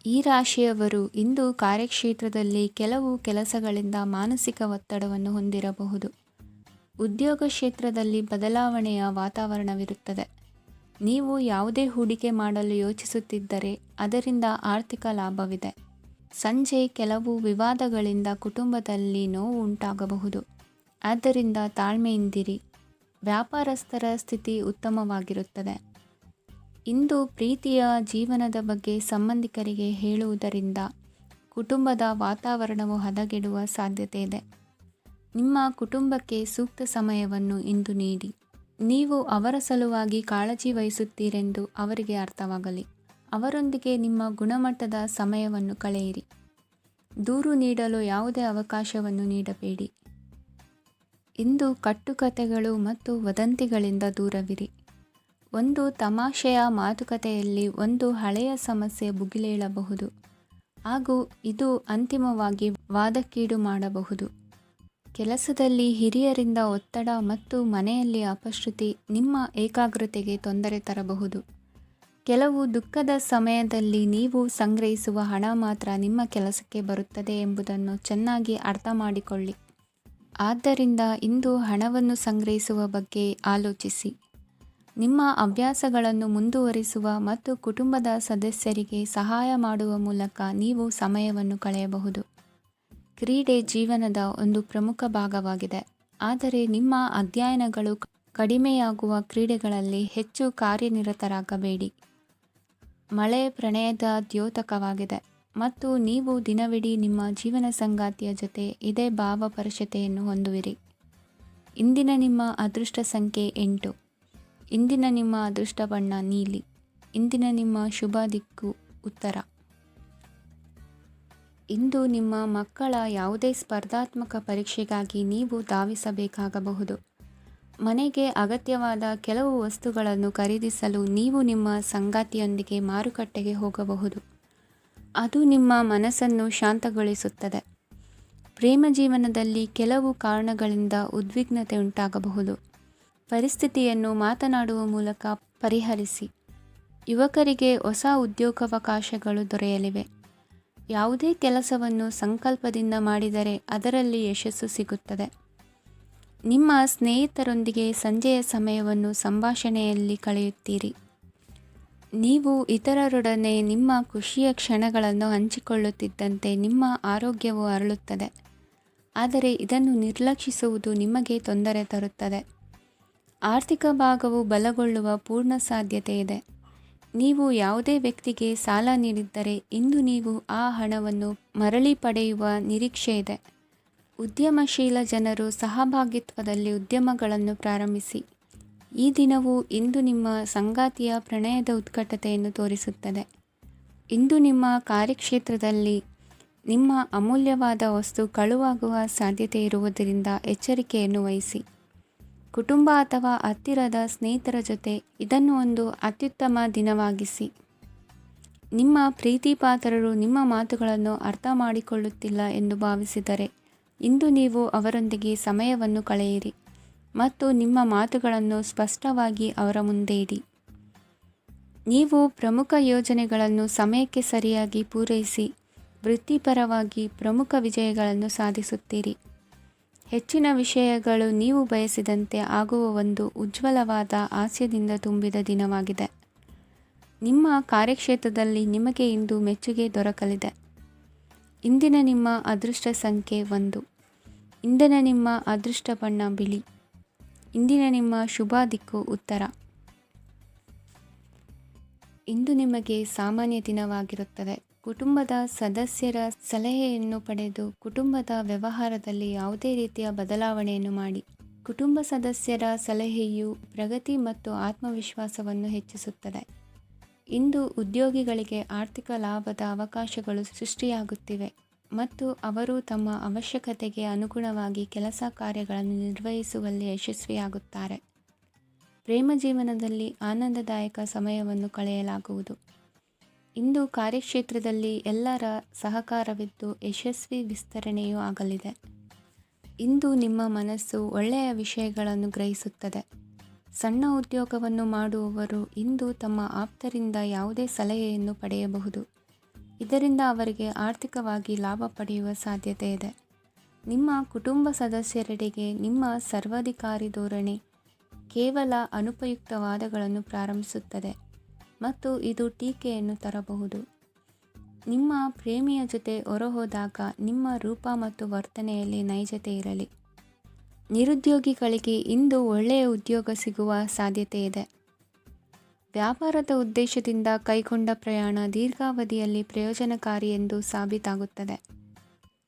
ಈ ರಾಶಿಯವರು ಇಂದು ಕಾರ್ಯಕ್ಷೇತ್ರದಲ್ಲಿ ಕೆಲವು ಕೆಲಸಗಳಿಂದ ಮಾನಸಿಕ ಒತ್ತಡವನ್ನು ಹೊಂದಿರಬಹುದು. ಉದ್ಯೋಗ ಕ್ಷೇತ್ರದಲ್ಲಿ ಬದಲಾವಣೆಯ ವಾತಾವರಣವಿರುತ್ತದೆ. ನೀವು ಯಾವುದೇ ಹೂಡಿಕೆ ಮಾಡಲು ಯೋಚಿಸುತ್ತಿದ್ದರೆ ಅದರಿಂದ ಆರ್ಥಿಕ ಲಾಭವಿದೆ. ಸಂಜೆ ಕೆಲವು ವಿವಾದಗಳಿಂದ ಕುಟುಂಬದಲ್ಲಿ ನೋವು ಉಂಟಾಗಬಹುದು. ಆದ್ದರಿಂದ ತಾಳ್ಮೆಯಿಂದಿರಿ. ವ್ಯಾಪಾರಸ್ಥರ ಸ್ಥಿತಿ ಉತ್ತಮವಾಗಿರುತ್ತದೆ. ಇಂದು ಪ್ರೀತಿಯ ಜೀವನದ ಬಗ್ಗೆ ಸಂಬಂಧಿಕರಿಗೆ ಹೇಳುವುದರಿಂದ ಕುಟುಂಬದ ವಾತಾವರಣವು ಹದಗೆಡುವ ಸಾಧ್ಯತೆ ಇದೆ. ನಿಮ್ಮ ಕುಟುಂಬಕ್ಕೆ ಸೂಕ್ತ ಸಮಯವನ್ನು ಇಂದು ನೀಡಿ. ನೀವು ಅವರ ಸಲುವಾಗಿ ಕಾಳಜಿ ವಹಿಸುತ್ತೀರೆಂದು ಅವರಿಗೆ ಅರ್ಥವಾಗಲಿ. ಅವರೊಂದಿಗೆ ನಿಮ್ಮ ಗುಣಮಟ್ಟದ ಸಮಯವನ್ನು ಕಳೆಯಿರಿ. ದೂರು ನೀಡಲು ಯಾವುದೇ ಅವಕಾಶವನ್ನು ನೀಡಬೇಡಿ. ಇಂದು ಕಟ್ಟುಕತೆಗಳು ಮತ್ತು ವದಂತಿಗಳಿಂದ ದೂರವಿರಿ. ಒಂದು ತಮಾಷೆಯ ಮಾತುಕತೆಯಲ್ಲಿ ಒಂದು ಹಳೆಯ ಸಮಸ್ಯೆ ಭುಗಿಲೇಳಬಹುದು ಹಾಗೂ ಇದು ಅಂತಿಮವಾಗಿ ವಾದಕ್ಕೀಡು ಮಾಡಬಹುದು. ಕೆಲಸದಲ್ಲಿ ಹಿರಿಯರಿಂದ ಒತ್ತಡ ಮತ್ತು ಮನೆಯಲ್ಲಿ ಅಪಶ್ರುತಿ ನಿಮ್ಮ ಏಕಾಗ್ರತೆಗೆ ತೊಂದರೆ ತರಬಹುದು. ಕೆಲವು ದುಃಖದ ಸಮಯದಲ್ಲಿ ನೀವು ಸಂಗ್ರಹಿಸುವ ಹಣ ಮಾತ್ರ ನಿಮ್ಮ ಕೆಲಸಕ್ಕೆ ಬರುತ್ತದೆ ಎಂಬುದನ್ನು ಚೆನ್ನಾಗಿ ಅರ್ಥ ಮಾಡಿಕೊಳ್ಳಿ. ಆದ್ದರಿಂದ ಇಂದು ಹಣವನ್ನು ಸಂಗ್ರಹಿಸುವ ಬಗ್ಗೆ ಆಲೋಚಿಸಿ. ನಿಮ್ಮ ಹವ್ಯಾಸಗಳನ್ನು ಮುಂದುವರಿಸುವ ಮತ್ತು ಕುಟುಂಬದ ಸದಸ್ಯರಿಗೆ ಸಹಾಯ ಮಾಡುವ ಮೂಲಕ ನೀವು ಸಮಯವನ್ನು ಕಳೆಯಬಹುದು. ಕ್ರೀಡೆ ಜೀವನದ ಒಂದು ಪ್ರಮುಖ ಭಾಗವಾಗಿದೆ. ಆದರೆ ನಿಮ್ಮ ಅಧ್ಯಯನಗಳು ಕಡಿಮೆಯಾಗುವ ಕ್ರೀಡೆಗಳಲ್ಲಿ ಹೆಚ್ಚು ಕಾರ್ಯನಿರತರಾಗಬೇಡಿ. ಮಳೆ ಪ್ರಣಯದ ದ್ಯೋತಕವಾಗಿದೆ ಮತ್ತು ನೀವು ದಿನವಿಡೀ ನಿಮ್ಮ ಜೀವನ ಸಂಗಾತಿಯ ಜೊತೆ ಇದೇ ಭಾವಪರಶತೆಯನ್ನು ಹೊಂದುವಿರಿ. ಇಂದಿನ ನಿಮ್ಮ ಅದೃಷ್ಟ ಸಂಖ್ಯೆ 8. ಇಂದಿನ ನಿಮ್ಮ ಅದೃಷ್ಟ ಬಣ್ಣ ನೀಲಿ. ಇಂದಿನ ನಿಮ್ಮ ಶುಭ ದಿಕ್ಕು ಉತ್ತರ. ಇಂದು ನಿಮ್ಮ ಮಕ್ಕಳ ಯಾವುದೇ ಸ್ಪರ್ಧಾತ್ಮಕ ಪರೀಕ್ಷೆಗಾಗಿ ನೀವು ಧಾವಿಸಬೇಕಾಗಬಹುದು. ಮನೆಗೆ ಅಗತ್ಯವಾದ ಕೆಲವು ವಸ್ತುಗಳನ್ನು ಖರೀದಿಸಲು ನೀವು ನಿಮ್ಮ ಸಂಗಾತಿಯೊಂದಿಗೆ ಮಾರುಕಟ್ಟೆಗೆ ಹೋಗಬಹುದು. ಅದು ನಿಮ್ಮ ಮನಸ್ಸನ್ನು ಶಾಂತಗೊಳಿಸುತ್ತದೆ. ಪ್ರೇಮ ಜೀವನದಲ್ಲಿ ಕೆಲವು ಕಾರಣಗಳಿಂದ ಉದ್ವಿಗ್ನತೆ ಉಂಟಾಗಬಹುದು. ಪರಿಸ್ಥಿತಿಯನ್ನು ಮಾತನಾಡುವ ಮೂಲಕ ಪರಿಹರಿಸಿ. ಯುವಕರಿಗೆ ಹೊಸ ಉದ್ಯೋಗಾವಕಾಶಗಳು ದೊರೆಯಲಿವೆ. ಯಾವುದೇ ಕೆಲಸವನ್ನು ಸಂಕಲ್ಪದಿಂದ ಮಾಡಿದರೆ ಅದರಲ್ಲಿ ಯಶಸ್ಸು ಸಿಗುತ್ತದೆ. ನಿಮ್ಮ ಸ್ನೇಹಿತರೊಂದಿಗೆ ಸಂಜೆಯ ಸಮಯವನ್ನು ಸಂಭಾಷಣೆಯಲ್ಲಿ ಕಳೆಯುತ್ತೀರಿ. ನೀವು ಇತರರೊಡನೆ ನಿಮ್ಮ ಖುಷಿಯ ಕ್ಷಣಗಳನ್ನು ಹಂಚಿಕೊಳ್ಳುತ್ತಿದ್ದಂತೆ ನಿಮ್ಮ ಆರೋಗ್ಯವು ಅರಳುತ್ತದೆ. ಆದರೆ ಇದನ್ನು ನಿರ್ಲಕ್ಷಿಸುವುದು ನಿಮಗೆ ತೊಂದರೆ ತರುತ್ತದೆ. ಆರ್ಥಿಕ ಭಾಗವು ಬಲಗೊಳ್ಳುವ ಪೂರ್ಣ ಸಾಧ್ಯತೆ ಇದೆ. ನೀವು ಯಾವುದೇ ವ್ಯಕ್ತಿಗೆ ಸಾಲ ನೀಡಿದ್ದರೆ ಇಂದು ನೀವು ಆ ಹಣವನ್ನು ಮರಳಿ ಪಡೆಯುವ ನಿರೀಕ್ಷೆ ಇದೆ. ಉದ್ಯಮಶೀಲ ಜನರು ಸಹಭಾಗಿತ್ವದಲ್ಲಿ ಉದ್ಯಮಗಳನ್ನು ಪ್ರಾರಂಭಿಸಿ. ಈ ದಿನವು ಇಂದು ನಿಮ್ಮ ಸಂಗಾತಿಯ ಪ್ರಣಯದ ಉತ್ಕಟತೆಯನ್ನು ತೋರಿಸುತ್ತದೆ. ಇಂದು ನಿಮ್ಮ ಕಾರ್ಯಕ್ಷೇತ್ರದಲ್ಲಿ ನಿಮ್ಮ ಅಮೂಲ್ಯವಾದ ವಸ್ತು ಕಳುವಾಗುವ ಸಾಧ್ಯತೆ ಇರುವುದರಿಂದ ಎಚ್ಚರಿಕೆಯನ್ನು ವಹಿಸಿ. ಕುಟುಂಬ ಅಥವಾ ಹತ್ತಿರದ ಸ್ನೇಹಿತರ ಜೊತೆ ಇದನ್ನು ಒಂದು ಅತ್ಯುತ್ತಮ ದಿನವಾಗಿಸಿ. ನಿಮ್ಮ ಪ್ರೀತಿಪಾತ್ರರು ನಿಮ್ಮ ಮಾತುಗಳನ್ನು ಅರ್ಥ ಮಾಡಿಕೊಳ್ಳುತ್ತಿಲ್ಲ ಎಂದು ಭಾವಿಸಿದರೆ ಇಂದು ನೀವು ಅವರೊಂದಿಗೆ ಸಮಯವನ್ನು ಕಳೆಯಿರಿ ಮತ್ತು ನಿಮ್ಮ ಮಾತುಗಳನ್ನು ಸ್ಪಷ್ಟವಾಗಿ ಅವರ ಮುಂದೆ ಇಡಿ. ನೀವು ಪ್ರಮುಖ ಯೋಜನೆಗಳನ್ನು ಸಮಯಕ್ಕೆ ಸರಿಯಾಗಿ ಪೂರೈಸಿ ವೃತ್ತಿಪರವಾಗಿ ಪ್ರಮುಖ ವಿಜಯಗಳನ್ನು ಸಾಧಿಸುತ್ತೀರಿ. ಹೆಚ್ಚಿನ ವಿಷಯಗಳು ನೀವು ಬಯಸಿದಂತೆ ಆಗುವ ಒಂದು ಉಜ್ವಲವಾದ ಹಾಸ್ಯದಿಂದ ತುಂಬಿದ ದಿನವಾಗಿದೆ. ನಿಮ್ಮ ಕಾರ್ಯಕ್ಷೇತ್ರದಲ್ಲಿ ನಿಮಗೆ ಇಂದು ಮೆಚ್ಚುಗೆ ದೊರಕಲಿದೆ. ಇಂದಿನ ನಿಮ್ಮ ಅದೃಷ್ಟ ಸಂಖ್ಯೆ 1. ಇಂದಿನ ನಿಮ್ಮ ಅದೃಷ್ಟ ಬಣ್ಣ ಬಿಳಿ. ಇಂದಿನ ನಿಮ್ಮ ಶುಭ ದಿಕ್ಕು ಉತ್ತರ. ಇಂದು ನಿಮಗೆ ಸಾಮಾನ್ಯ ದಿನವಾಗಿರುತ್ತದೆ. ಕುಟುಂಬದ ಸದಸ್ಯರ ಸಲಹೆಯನ್ನು ಪಡೆದು ಕುಟುಂಬದ ವ್ಯವಹಾರದಲ್ಲಿ ಯಾವುದೇ ರೀತಿಯ ಬದಲಾವಣೆಯನ್ನು ಮಾಡಿ. ಕುಟುಂಬ ಸದಸ್ಯರ ಸಲಹೆಯು ಪ್ರಗತಿ ಮತ್ತು ಆತ್ಮವಿಶ್ವಾಸವನ್ನು ಹೆಚ್ಚಿಸುತ್ತದೆ. ಇಂದು ಉದ್ಯೋಗಿಗಳಿಗೆ ಆರ್ಥಿಕ ಲಾಭದ ಅವಕಾಶಗಳು ಸೃಷ್ಟಿಯಾಗುತ್ತಿವೆ ಮತ್ತು ಅವರು ತಮ್ಮ ಅವಶ್ಯಕತೆಗೆ ಅನುಗುಣವಾಗಿ ಕೆಲಸ ಕಾರ್ಯಗಳನ್ನು ನಿರ್ವಹಿಸುವಲ್ಲಿ ಯಶಸ್ವಿಯಾಗುತ್ತಾರೆ. ಪ್ರೇಮ ಜೀವನದಲ್ಲಿ ಆನಂದದಾಯಕ ಸಮಯವನ್ನು ಕಳೆಯಲಾಗುವುದು. ಇಂದು ಕಾರ್ಯಕ್ಷೇತ್ರದಲ್ಲಿ ಎಲ್ಲರ ಸಹಕಾರವಿದ್ದು ಯಶಸ್ವಿ ವಿಸ್ತರಣೆಯೂ ಆಗಲಿದೆ. ಇಂದು ನಿಮ್ಮ ಮನಸ್ಸು ಒಳ್ಳೆಯ ವಿಷಯಗಳನ್ನು ಗ್ರಹಿಸುತ್ತದೆ. ಸಣ್ಣ ಉದ್ಯೋಗವನ್ನು ಮಾಡುವವರು ಇಂದು ತಮ್ಮ ಆಪ್ತರಿಂದ ಯಾವುದೇ ಸಲಹೆಯನ್ನು ಪಡೆಯಬಹುದು. ಇದರಿಂದ ಅವರಿಗೆ ಆರ್ಥಿಕವಾಗಿ ಲಾಭ ಪಡೆಯುವ ಸಾಧ್ಯತೆ ಇದೆ. ನಿಮ್ಮ ಕುಟುಂಬ ಸದಸ್ಯರೆಡೆಗೆ ನಿಮ್ಮ ಸರ್ವಾಧಿಕಾರಿ ಧೋರಣೆ ಕೇವಲ ಅನುಪಯುಕ್ತ ವಾದಗಳನ್ನು ಪ್ರಾರಂಭಿಸುತ್ತದೆ ಮತ್ತು ಇದು ಟೀಕೆಯನ್ನು ತರಬಹುದು. ನಿಮ್ಮ ಪ್ರೇಮಿಯ ಜೊತೆ ಹೊರಹೋದಾಗ ನಿಮ್ಮ ರೂಪ ಮತ್ತು ವರ್ತನೆಯಲ್ಲಿ ನೈಜತೆ ಇರಲಿ. ನಿರುದ್ಯೋಗಿಗಳಿಗೆ ಇಂದು ಒಳ್ಳೆಯ ಉದ್ಯೋಗ ಸಿಗುವ ಸಾಧ್ಯತೆ ಇದೆ. ವ್ಯಾಪಾರದ ಉದ್ದೇಶದಿಂದ ಕೈಗೊಂಡ ಪ್ರಯಾಣ ದೀರ್ಘಾವಧಿಯಲ್ಲಿ ಪ್ರಯೋಜನಕಾರಿ ಎಂದು ಸಾಬೀತಾಗುತ್ತದೆ.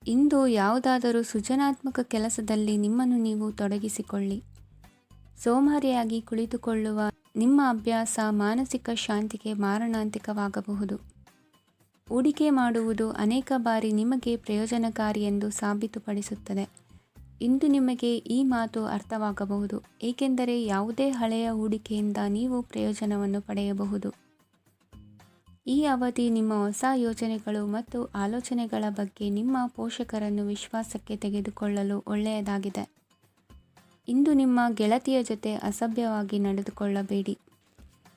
ಇಂದು ಯಾವುದಾದರೂ ಸೃಜನಾತ್ಮಕ ಕೆಲಸದಲ್ಲಿ ನಿಮ್ಮನ್ನು ನೀವು ತೊಡಗಿಸಿಕೊಳ್ಳಿ. ಸೋಮಾರಿಯಾಗಿ ಕುಳಿತುಕೊಳ್ಳುವ ನಿಮ್ಮ ಅಭ್ಯಾಸ ಮಾನಸಿಕ ಶಾಂತಿಗೆ ಮಾರಣಾಂತಿಕವಾಗಬಹುದು. ಹೂಡಿಕೆ ಮಾಡುವುದು ಅನೇಕ ಬಾರಿ ನಿಮಗೆ ಪ್ರಯೋಜನಕಾರಿ ಎಂದು ಸಾಬೀತುಪಡಿಸುತ್ತದೆ. ಇಂದು ನಿಮಗೆ ಈ ಮಾತು ಅರ್ಥವಾಗಬಹುದು, ಏಕೆಂದರೆ ಯಾವುದೇ ಹಳೆಯ ಹೂಡಿಕೆಯಿಂದ ನೀವು ಪ್ರಯೋಜನವನ್ನು ಪಡೆಯಬಹುದು. ಈ ಅವಧಿ ನಿಮ್ಮ ಹೊಸ ಯೋಜನೆಗಳು ಮತ್ತು ಆಲೋಚನೆಗಳ ಬಗ್ಗೆ ನಿಮ್ಮ ಪೋಷಕರನ್ನು ವಿಶ್ವಾಸಕ್ಕೆ ತೆಗೆದುಕೊಳ್ಳಲು ಒಳ್ಳೆಯದಾಗಿದೆ. ಇಂದು ನಿಮ್ಮ ಗೆಳತಿಯ ಜೊತೆ ಅಸಭ್ಯವಾಗಿ ನಡೆದುಕೊಳ್ಳಬೇಡಿ.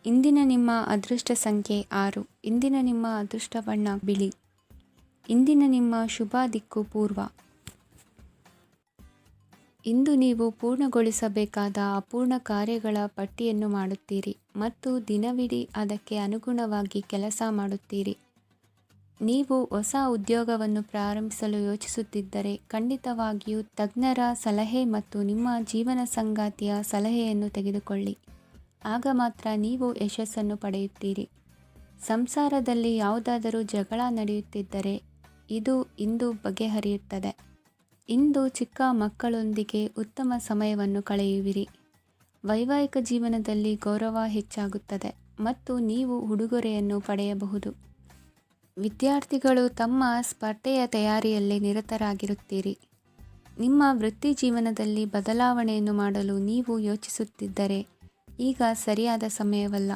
ಇಂದಿನ ನಿಮ್ಮ ಅದೃಷ್ಟ ಸಂಖ್ಯೆ 6. ಇಂದಿನ ನಿಮ್ಮ ಅದೃಷ್ಟ ಬಣ್ಣ ಬಿಳಿ. ಇಂದಿನ ನಿಮ್ಮ ಶುಭ ದಿಕ್ಕು ಪೂರ್ವ. ಇಂದು ನೀವು ಪೂರ್ಣಗೊಳಿಸಬೇಕಾದ ಅಪೂರ್ಣ ಕಾರ್ಯಗಳ ಪಟ್ಟಿಯನ್ನು ಮಾಡುತ್ತೀರಿ ಮತ್ತು ದಿನವಿಡೀ ಅದಕ್ಕೆ ಅನುಗುಣವಾಗಿ ಕೆಲಸ ಮಾಡುತ್ತೀರಿ. ನೀವು ಹೊಸ ಉದ್ಯೋಗವನ್ನು ಪ್ರಾರಂಭಿಸಲು ಯೋಚಿಸುತ್ತಿದ್ದರೆ ಖಂಡಿತವಾಗಿಯೂ ತಜ್ಞರ ಸಲಹೆ ಮತ್ತು ನಿಮ್ಮ ಜೀವನ ಸಂಗಾತಿಯ ಸಲಹೆಯನ್ನು ತೆಗೆದುಕೊಳ್ಳಿ. ಆಗ ಮಾತ್ರ ನೀವು ಯಶಸ್ಸನ್ನು ಪಡೆಯುತ್ತೀರಿ. ಸಂಸಾರದಲ್ಲಿ ಯಾವುದಾದರೂ ಜಗಳ ನಡೆಯುತ್ತಿದ್ದರೆ ಇದು ಇಂದು ಬಗೆಹರಿಯುತ್ತದೆ. ಇಂದು ಚಿಕ್ಕ ಮಕ್ಕಳೊಂದಿಗೆ ಉತ್ತಮ ಸಮಯವನ್ನು ಕಳೆಯುವಿರಿ. ವೈವಾಹಿಕ ಜೀವನದಲ್ಲಿ ಗೌರವ ಹೆಚ್ಚಾಗುತ್ತದೆ ಮತ್ತು ನೀವು ಉಡುಗೊರೆಯನ್ನು ಪಡೆಯಬಹುದು. ವಿದ್ಯಾರ್ಥಿಗಳು ತಮ್ಮ ಸ್ಪರ್ಧೆಯ ತಯಾರಿಯಲ್ಲಿ ನಿರತರಾಗಿರುತ್ತೀರಿ. ನಿಮ್ಮ ವೃತ್ತಿ ಜೀವನದಲ್ಲಿ ಬದಲಾವಣೆಯನ್ನು ಮಾಡಲು ನೀವು ಯೋಚಿಸುತ್ತಿದ್ದರೆ ಈಗ ಸರಿಯಾದ ಸಮಯವಲ್ಲ.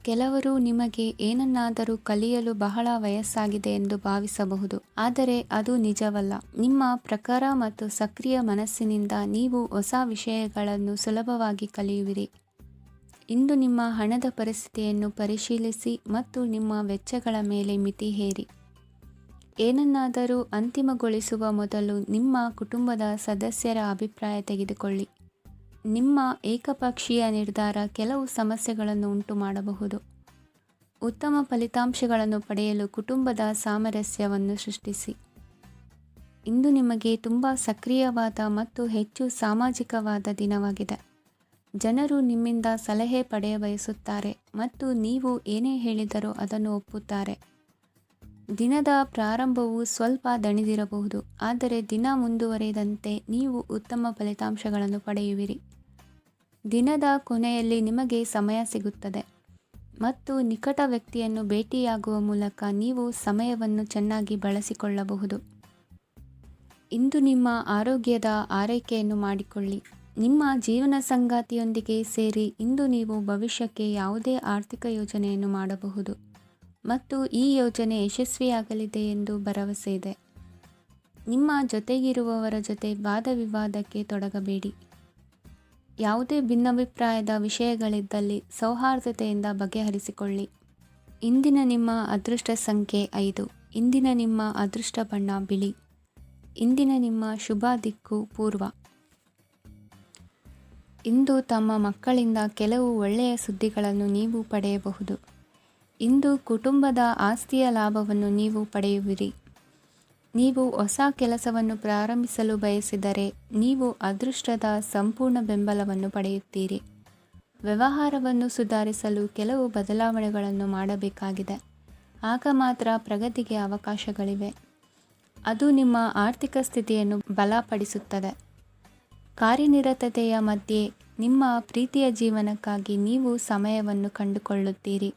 ಕೆಲವರು ನಿಮಗೆ ಏನನ್ನಾದರೂ ಕಲಿಯಲು ಬಹಳ ವಯಸ್ಸಾಗಿದೆ ಎಂದು ಭಾವಿಸಬಹುದು, ಆದರೆ ಅದು ನಿಜವಲ್ಲ. ನಿಮ್ಮ ಪ್ರಖರ ಮತ್ತು ಸಕ್ರಿಯ ಮನಸ್ಸಿನಿಂದ ನೀವು ಹೊಸ ವಿಷಯಗಳನ್ನು ಸುಲಭವಾಗಿ ಕಲಿಯುವಿರಿ. ಇಂದು ನಿಮ್ಮ ಹಣದ ಪರಿಸ್ಥಿತಿಯನ್ನು ಪರಿಶೀಲಿಸಿ ಮತ್ತು ನಿಮ್ಮ ವೆಚ್ಚಗಳ ಮೇಲೆ ಮಿತಿ ಹೇರಿ. ಏನನ್ನಾದರೂ ಅಂತಿಮಗೊಳಿಸುವ ಮೊದಲು ನಿಮ್ಮ ಕುಟುಂಬದ ಸದಸ್ಯರ ಅಭಿಪ್ರಾಯ ತೆಗೆದುಕೊಳ್ಳಿ. ನಿಮ್ಮ ಏಕಪಕ್ಷೀಯ ನಿರ್ಧಾರ ಕೆಲವು ಸಮಸ್ಯೆಗಳನ್ನು ಉಂಟು ಮಾಡಬಹುದು. ಉತ್ತಮ ಫಲಿತಾಂಶಗಳನ್ನು ಪಡೆಯಲು ಕುಟುಂಬದ ಸಾಮರಸ್ಯವನ್ನು ಸೃಷ್ಟಿಸಿ. ಇಂದು ನಿಮಗೆ ತುಂಬ ಸಕ್ರಿಯವಾದ ಮತ್ತು ಹೆಚ್ಚು ಸಾಮಾಜಿಕವಾದ ದಿನವಾಗಿದೆ. ಜನರು ನಿಮ್ಮಿಂದ ಸಲಹೆ ಪಡೆಯಬಯಸುತ್ತಾರೆ ಮತ್ತು ನೀವು ಏನೇ ಹೇಳಿದರೂ ಅದನ್ನು ಒಪ್ಪುತ್ತಾರೆ. ದಿನದ ಪ್ರಾರಂಭವು ಸ್ವಲ್ಪ ದಣಿದಿರಬಹುದು, ಆದರೆ ದಿನ ಮುಂದುವರಿದಂತೆ ನೀವು ಉತ್ತಮ ಫಲಿತಾಂಶಗಳನ್ನು ಪಡೆಯುವಿರಿ. ದಿನದ ಕೊನೆಯಲ್ಲಿ ನಿಮಗೆ ಸಮಯ ಸಿಗುತ್ತದೆ ಮತ್ತು ನಿಕಟ ವ್ಯಕ್ತಿಯನ್ನು ಭೇಟಿಯಾಗುವ ಮೂಲಕ ನೀವು ಸಮಯವನ್ನು ಚೆನ್ನಾಗಿ ಬಳಸಿಕೊಳ್ಳಬಹುದು. ಇಂದು ನಿಮ್ಮ ಆರೋಗ್ಯದ ಆರೈಕೆಯನ್ನು ಮಾಡಿಕೊಳ್ಳಿ. ನಿಮ್ಮ ಜೀವನ ಸಂಗಾತಿಯೊಂದಿಗೆ ಸೇರಿ ಇಂದು ನೀವು ಭವಿಷ್ಯಕ್ಕೆ ಯಾವುದೇ ಆರ್ಥಿಕ ಯೋಜನೆಯನ್ನು ಮಾಡಬಹುದು ಮತ್ತು ಈ ಯೋಜನೆ ಯಶಸ್ವಿಯಾಗಲಿದೆ ಎಂದು ಭರವಸೆ ಇದೆ. ನಿಮ್ಮ ಜೊತೆಗಿರುವವರ ಜೊತೆ ವಾದವಿವಾದಕ್ಕೆ ತೊಡಗಬೇಡಿ. ಯಾವುದೇ ಭಿನ್ನಾಭಿಪ್ರಾಯದ ವಿಷಯಗಳಿದ್ದಲ್ಲಿ ಸೌಹಾರ್ದತೆಯಿಂದ ಬಗೆಹರಿಸಿಕೊಳ್ಳಿ. ಇಂದಿನ ನಿಮ್ಮ ಅದೃಷ್ಟ ಸಂಖ್ಯೆ 5. ಇಂದಿನ ನಿಮ್ಮ ಅದೃಷ್ಟ ಬಣ್ಣ ಬಿಳಿ. ಇಂದಿನ ನಿಮ್ಮ ಶುಭ ದಿಕ್ಕು ಪೂರ್ವ. ಇಂದು ತಮ್ಮ ಮಕ್ಕಳಿಂದ ಕೆಲವು ಒಳ್ಳೆಯ ಸುದ್ದಿಗಳನ್ನು ನೀವು ಪಡೆಯಬಹುದು. ಇಂದು ಕುಟುಂಬದ ಆಸ್ತಿಯ ಲಾಭವನ್ನು ನೀವು ಪಡೆಯುವಿರಿ. ನೀವು ಹೊಸ ಕೆಲಸವನ್ನು ಪ್ರಾರಂಭಿಸಲು ಬಯಸಿದರೆ ನೀವು ಅದೃಷ್ಟದ ಸಂಪೂರ್ಣ ಬೆಂಬಲವನ್ನು ಪಡೆಯುತ್ತೀರಿ. ವ್ಯವಹಾರವನ್ನು ಸುಧಾರಿಸಲು ಕೆಲವು ಬದಲಾವಣೆಗಳನ್ನು ಮಾಡಬೇಕಾಗಿದೆ. ಆಗ ಮಾತ್ರ ಪ್ರಗತಿಗೆ ಅವಕಾಶಗಳಿವೆ. ಅದು ನಿಮ್ಮ ಆರ್ಥಿಕ ಸ್ಥಿತಿಯನ್ನು ಬಲಪಡಿಸುತ್ತದೆ. ಕಾರ್ಯನಿರತತೆಯ ಮಧ್ಯೆ ನಿಮ್ಮ ಪ್ರೀತಿಯ ಜೀವನಕ್ಕಾಗಿ ನೀವು ಸಮಯವನ್ನು ಕಂಡುಕೊಳ್ಳುತ್ತೀರಿ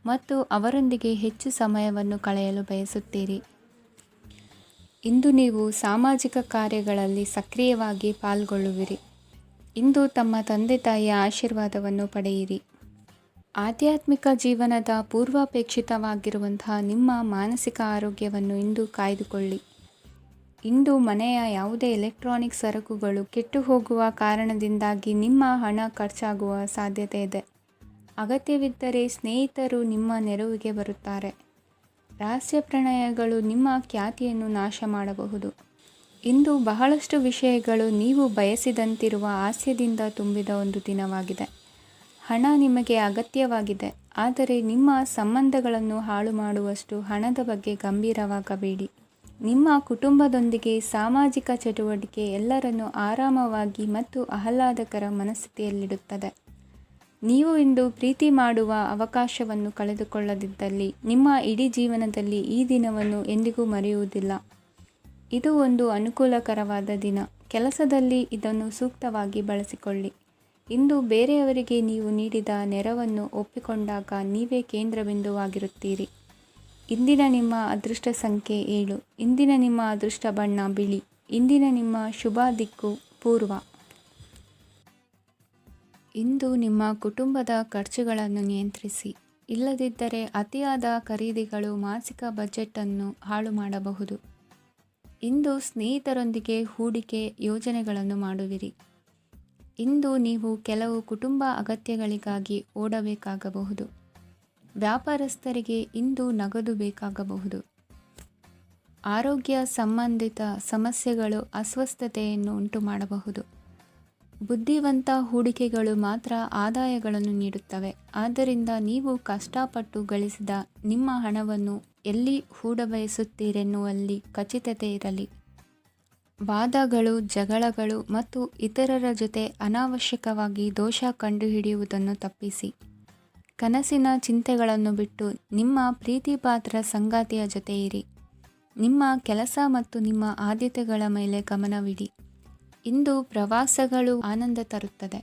ಮತ್ತು ಅವರೊಂದಿಗೆ ಹೆಚ್ಚು ಸಮಯವನ್ನು ಕಳೆಯಲು ಬಯಸುತ್ತೀರಿ. ಇಂದು ನೀವು ಸಾಮಾಜಿಕ ಕಾರ್ಯಗಳಲ್ಲಿ ಸಕ್ರಿಯವಾಗಿ ಪಾಲ್ಗೊಳ್ಳುವಿರಿ. ಇಂದು ತಮ್ಮ ತಂದೆ ತಾಯಿಯ ಆಶೀರ್ವಾದವನ್ನು ಪಡೆಯಿರಿ. ಆಧ್ಯಾತ್ಮಿಕ ಜೀವನದ ಪೂರ್ವಾಪೇಕ್ಷಿತವಾಗಿರುವಂತಹ ನಿಮ್ಮ ಮಾನಸಿಕ ಆರೋಗ್ಯವನ್ನು ಇಂದು ಕಾಯ್ದುಕೊಳ್ಳಿ. ಇಂದು ಮನೆಯ ಯಾವುದೇ ಎಲೆಕ್ಟ್ರಾನಿಕ್ ಸರಕುಗಳು ಕೆಟ್ಟು ಹೋಗುವ ಕಾರಣದಿಂದಾಗಿ ನಿಮ್ಮ ಹಣ ಖರ್ಚಾಗುವ ಸಾಧ್ಯತೆ ಇದೆ. ಅಗತ್ಯವಿದ್ದರೆ ಸ್ನೇಹಿತರು ನಿಮ್ಮ ನೆರವಿಗೆ ಬರುತ್ತಾರೆ. ರಹಸ್ಯ ಪ್ರಣಯಗಳು ನಿಮ್ಮ ಖ್ಯಾತಿಯನ್ನು ನಾಶ ಮಾಡಬಹುದು. ಇಂದು ಬಹಳಷ್ಟು ವಿಷಯಗಳು ನೀವು ಬಯಸಿದಂತಿರುವ ಹಾಸ್ಯದಿಂದ ತುಂಬಿದ ಒಂದು ದಿನವಾಗಿದೆ. ಹಣ ನಿಮಗೆ ಅಗತ್ಯವಾಗಿದೆ, ಆದರೆ ನಿಮ್ಮ ಸಂಬಂಧಗಳನ್ನು ಹಾಳು ಮಾಡುವಷ್ಟು ಹಣದ ಬಗ್ಗೆ ಗಂಭೀರವಾಗಬೇಡಿ. ನಿಮ್ಮ ಕುಟುಂಬದೊಂದಿಗೆ ಸಾಮಾಜಿಕ ಚಟುವಟಿಕೆ ಎಲ್ಲರನ್ನೂ ಆರಾಮವಾಗಿ ಮತ್ತು ಆಹ್ಲಾದಕರ ಮನಸ್ಥಿತಿಯಲ್ಲಿಡುತ್ತದೆ. ನೀವು ಇಂದು ಪ್ರೀತಿ ಮಾಡುವ ಅವಕಾಶವನ್ನು ಕಳೆದುಕೊಳ್ಳದಿದ್ದಲ್ಲಿ ನಿಮ್ಮ ಇಡೀ ಜೀವನದಲ್ಲಿ ಈ ದಿನವನ್ನು ಎಂದಿಗೂ ಮರೆಯುವುದಿಲ್ಲ. ಇದು ಒಂದು ಅನುಕೂಲಕರವಾದ ದಿನ. ಕೆಲಸದಲ್ಲಿ ಇದನ್ನು ಸೂಕ್ತವಾಗಿ ಬಳಸಿಕೊಳ್ಳಿ. ಇಂದು ಬೇರೆಯವರಿಗೆ ನೀವು ನೀಡಿದ ನೆರವನ್ನು ಒಪ್ಪಿಕೊಂಡಾಗ ನೀವೇ ಕೇಂದ್ರಬಿಂದುವಾಗಿರುತ್ತೀರಿ. ಇಂದಿನ ನಿಮ್ಮ ಅದೃಷ್ಟ ಸಂಖ್ಯೆ 7. ಇಂದಿನ ನಿಮ್ಮ ಅದೃಷ್ಟ ಬಣ್ಣ ಬಿಳಿ. ಇಂದಿನ ನಿಮ್ಮ ಶುಭ ದಿಕ್ಕು ಪೂರ್ವ. ಇಂದು ನಿಮ್ಮ ಕುಟುಂಬದ ಖರ್ಚುಗಳನ್ನು ನಿಯಂತ್ರಿಸಿ, ಇಲ್ಲದಿದ್ದರೆ ಅತಿಯಾದ ಖರೀದಿಗಳು ಮಾಸಿಕ ಬಜೆಟನ್ನು ಹಾಳು ಮಾಡಬಹುದು. ಇಂದು ಸ್ನೇಹಿತರೊಂದಿಗೆ ಹೂಡಿಕೆ ಯೋಜನೆಗಳನ್ನು ಮಾಡುವಿರಿ. ಇಂದು ನೀವು ಕೆಲವು ಕುಟುಂಬ ಅಗತ್ಯಗಳಿಗಾಗಿ ಓಡಬೇಕಾಗಬಹುದು. ವ್ಯಾಪಾರಸ್ಥರಿಗೆ ಇಂದು ನಗದು ಬೇಕಾಗಬಹುದು. ಆರೋಗ್ಯ ಸಂಬಂಧಿತ ಸಮಸ್ಯೆಗಳು ಅಸ್ವಸ್ಥತೆಯನ್ನು ಉಂಟುಮಾಡಬಹುದು. ಬುದ್ಧಿವಂತ ಹೂಡಿಕೆಗಳು ಮಾತ್ರ ಆದಾಯಗಳನ್ನು ನೀಡುತ್ತವೆ. ಆದ್ದರಿಂದ ನೀವು ಕಷ್ಟಪಟ್ಟು ಗಳಿಸಿದ ನಿಮ್ಮ ಹಣವನ್ನು ಎಲ್ಲಿ ಹೂಡಬಯಸುತ್ತೀರೆನ್ನುವಲ್ಲಿ ಖಚಿತತೆ ಇರಲಿ. ವಾದಗಳು, ಜಗಳಗಳು ಮತ್ತು ಇತರರ ಜೊತೆ ಅನಾವಶ್ಯಕವಾಗಿ ದೋಷ ಕಂಡುಹಿಡಿಯುವುದನ್ನು ತಪ್ಪಿಸಿ. ಕನಸಿನ ಚಿಂತೆಗಳನ್ನು ಬಿಟ್ಟು ನಿಮ್ಮ ಪ್ರೀತಿಪಾತ್ರ ಸಂಗಾತಿಯ ಜೊತೆ ಇರಿ. ನಿಮ್ಮ ಕೆಲಸ ಮತ್ತು ನಿಮ್ಮ ಆದ್ಯತೆಗಳ ಮೇಲೆ ಗಮನವಿಡಿ. ಇಂದು ಪ್ರವಾಸಗಳು ಆನಂದ ತರುತ್ತದೆ.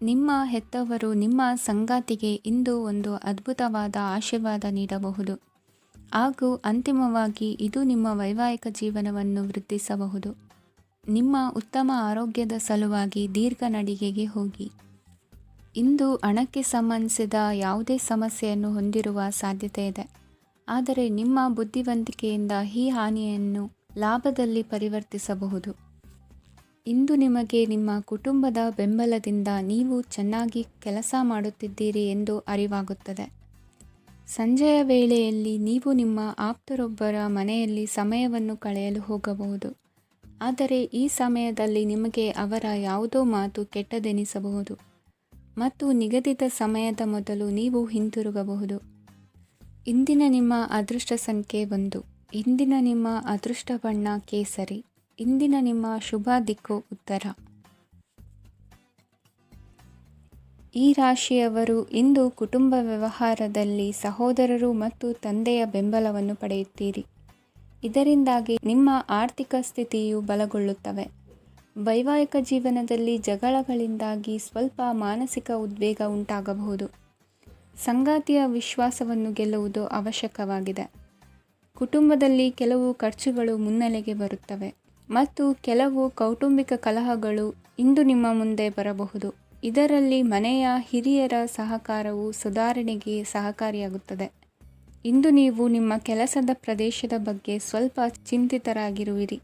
ನಿಮ್ಮ ಹೆತ್ತವರು ನಿಮ್ಮ ಸಂಗಾತಿಗೆ ಇಂದು ಒಂದು ಅದ್ಭುತವಾದ ಆಶೀರ್ವಾದ ನೀಡಬಹುದು ಹಾಗೂ ಅಂತಿಮವಾಗಿ ಇದು ನಿಮ್ಮ ವೈವಾಹಿಕ ಜೀವನವನ್ನು ವೃದ್ಧಿಸಬಹುದು. ನಿಮ್ಮ ಉತ್ತಮ ಆರೋಗ್ಯದ ಸಲುವಾಗಿ ದೀರ್ಘ ನಡಿಗೆಗೆ ಹೋಗಿ. ಇಂದು ಹಣಕ್ಕೆ ಸಂಬಂಧಿಸಿದ ಯಾವುದೇ ಸಮಸ್ಯೆಯನ್ನು ಹೊಂದಿರುವ ಸಾಧ್ಯತೆ ಇದೆ, ಆದರೆ ನಿಮ್ಮ ಬುದ್ಧಿವಂತಿಕೆಯಿಂದ ಈ ಹಾನಿಯನ್ನು ಲಾಭದಲ್ಲಿ ಪರಿವರ್ತಿಸಬಹುದು. ಇಂದು ನಿಮಗೆ ನಿಮ್ಮ ಕುಟುಂಬದ ಬೆಂಬಲದಿಂದ ನೀವು ಚೆನ್ನಾಗಿ ಕೆಲಸ ಮಾಡುತ್ತಿದ್ದೀರಿ ಎಂದು ಅರಿವಾಗುತ್ತದೆ. ಸಂಜೆಯ ವೇಳೆಯಲ್ಲಿ ನೀವು ನಿಮ್ಮ ಆಪ್ತರೊಬ್ಬರ ಮನೆಯಲ್ಲಿ ಸಮಯವನ್ನು ಕಳೆಯಲು ಹೋಗಬಹುದು, ಆದರೆ ಈ ಸಮಯದಲ್ಲಿ ನಿಮಗೆ ಅವರ ಯಾವುದೋ ಮಾತು ಕೆಟ್ಟದೆನಿಸಬಹುದು ಮತ್ತು ನಿಗದಿತ ಸಮಯದ ಮೊದಲು ನೀವು ಹಿಂತಿರುಗಬಹುದು. ಇಂದಿನ ನಿಮ್ಮ ಅದೃಷ್ಟ ಸಂಖ್ಯೆ 1. ಇಂದಿನ ನಿಮ್ಮ ಅದೃಷ್ಟ ಬಣ್ಣ ಕೇಸರಿ. ಇಂದಿನ ನಿಮ್ಮ ಶುಭ ದಿಕ್ಕು ಉತ್ತರ. ಈ ರಾಶಿಯವರು ಇಂದು ಕುಟುಂಬ ವ್ಯವಹಾರದಲ್ಲಿ ಸಹೋದರರು ಮತ್ತು ತಂದೆಯ ಬೆಂಬಲವನ್ನು ಪಡೆಯುತ್ತೀರಿ. ಇದರಿಂದಾಗಿ ನಿಮ್ಮ ಆರ್ಥಿಕ ಸ್ಥಿತಿಯು ಬಲಗೊಳ್ಳುತ್ತವೆ. ವೈವಾಹಿಕ ಜೀವನದಲ್ಲಿ ಜಗಳಗಳಿಂದಾಗಿ ಸ್ವಲ್ಪ ಮಾನಸಿಕ ಉದ್ವೇಗ ಉಂಟಾಗಬಹುದು. ಸಂಗಾತಿಯ ವಿಶ್ವಾಸವನ್ನು ಗೆಲ್ಲುವುದು ಅವಶ್ಯಕವಾಗಿದೆ. ಕುಟುಂಬದಲ್ಲಿ ಕೆಲವು ಖರ್ಚುಗಳು ಮುನ್ನೆಲೆಗೆ ಬರುತ್ತವೆ ಮತ್ತು ಕೆಲವು ಕೌಟುಂಬಿಕ ಕಲಹಗಳು ಇಂದು ನಿಮ್ಮ ಮುಂದೆ ಬರಬಹುದು. ಇದರಲ್ಲಿ ಮನೆಯ ಹಿರಿಯರ ಸಹಕಾರವು ಸುಧಾರಣೆಗೆ ಸಹಕಾರಿಯಾಗುತ್ತದೆ. ಇಂದು ನೀವು ನಿಮ್ಮ ಕೆಲಸದ ಪ್ರದೇಶದ ಬಗ್ಗೆ ಸ್ವಲ್ಪ ಚಿಂತಿತರಾಗಿರುವಿರಿ.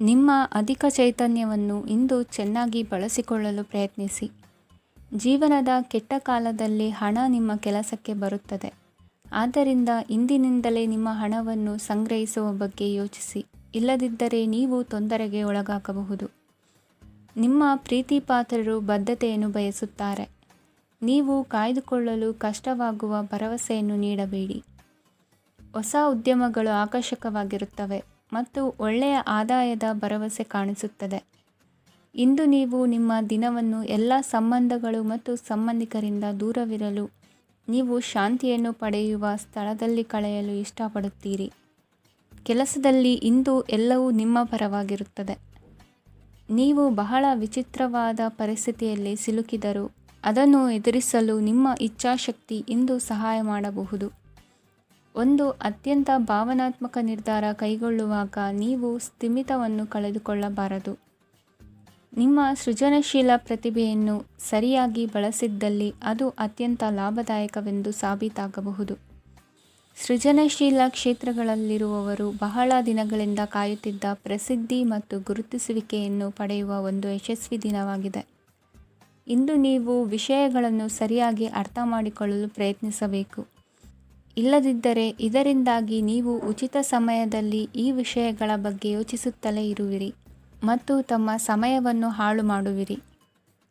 ನಿಮ್ಮ ಅಧಿಕ ಚೈತನ್ಯವನ್ನು ಇಂದು ಚೆನ್ನಾಗಿ ಬಳಸಿಕೊಳ್ಳಲು ಪ್ರಯತ್ನಿಸಿ. ಜೀವನದ ಕೆಟ್ಟ ಕಾಲದಲ್ಲಿ ಹಣ ನಿಮ್ಮ ಕೆಲಸಕ್ಕೆ ಬರುತ್ತದೆ. ಆದ್ದರಿಂದ ಇಂದಿನಿಂದಲೇ ನಿಮ್ಮ ಹಣವನ್ನು ಸಂಗ್ರಹಿಸುವ ಬಗ್ಗೆ ಯೋಚಿಸಿ, ಇಲ್ಲದಿದ್ದರೆ ನೀವು ತೊಂದರೆಗೆ ಒಳಗಾಗಬಹುದು. ನಿಮ್ಮ ಪ್ರೀತಿಪಾತ್ರರು ಬದ್ಧತೆಯನ್ನು ಬಯಸುತ್ತಾರೆ. ನೀವು ಕಾಯ್ದುಕೊಳ್ಳಲು ಕಷ್ಟವಾಗುವ ಭರವಸೆಯನ್ನು ನೀಡಬೇಡಿ. ಹೊಸ ಉದ್ಯಮಗಳು ಆಕರ್ಷಕವಾಗಿರುತ್ತವೆ ಮತ್ತು ಒಳ್ಳೆಯ ಆದಾಯದ ಭರವಸೆ ಕಾಣಿಸುತ್ತದೆ. ಇಂದು ನೀವು ನಿಮ್ಮ ದಿನವನ್ನು ಎಲ್ಲ ಸಂಬಂಧಗಳು ಮತ್ತು ಸಂಬಂಧಿಕರಿಂದ ದೂರವಿರಲು ನೀವು ಶಾಂತಿಯನ್ನು ಪಡೆಯುವ ಸ್ಥಳದಲ್ಲಿ ಕಳೆಯಲು ಇಷ್ಟಪಡುತ್ತೀರಿ. ಕೆಲಸದಲ್ಲಿ ಇಂದು ಎಲ್ಲವೂ ನಿಮ್ಮ ಪರವಾಗಿರುತ್ತದೆ. ನೀವು ಬಹಳ ವಿಚಿತ್ರವಾದ ಪರಿಸ್ಥಿತಿಯಲ್ಲಿ ಸಿಲುಕಿದರೂ ಅದನ್ನು ಎದುರಿಸಲು ನಿಮ್ಮ ಇಚ್ಛಾಶಕ್ತಿ ಇಂದು ಸಹಾಯ ಮಾಡಬಹುದು. ಒಂದು ಅತ್ಯಂತ ಭಾವನಾತ್ಮಕ ನಿರ್ಧಾರ ಕೈಗೊಳ್ಳುವಾಗ ನೀವು ಸ್ಥಿಮಿತವನ್ನು ಕಳೆದುಕೊಳ್ಳಬಾರದು. ನಿಮ್ಮ ಸೃಜನಶೀಲ ಪ್ರತಿಭೆಯನ್ನು ಸರಿಯಾಗಿ ಬಳಸಿದ್ದಲ್ಲಿ ಅದು ಅತ್ಯಂತ ಲಾಭದಾಯಕವೆಂದು ಸಾಬೀತಾಗಬಹುದು. ಸೃಜನಶೀಲ ಕ್ಷೇತ್ರಗಳಲ್ಲಿರುವವರು ಬಹಳ ದಿನಗಳಿಂದ ಕಾಯುತ್ತಿದ್ದ ಪ್ರಸಿದ್ಧಿ ಮತ್ತು ಗುರುತಿಸುವಿಕೆಯನ್ನು ಪಡೆಯುವ ಒಂದು ಯಶಸ್ವಿ ದಿನವಾಗಿದೆ. ಇಂದು ನೀವು ವಿಷಯಗಳನ್ನು ಸರಿಯಾಗಿ ಅರ್ಥ ಮಾಡಿಕೊಳ್ಳಲು ಪ್ರಯತ್ನಿಸಬೇಕು. ಇಲ್ಲದಿದ್ದರೆ ಇದರಿಂದಾಗಿ ನೀವು ಉಚಿತ ಸಮಯದಲ್ಲಿ ಈ ವಿಷಯಗಳ ಬಗ್ಗೆ ಯೋಚಿಸುತ್ತಲೇ ಇರುವಿರಿ ಮತ್ತು ತಮ್ಮ ಸಮಯವನ್ನು ಹಾಳು ಮಾಡುವಿರಿ.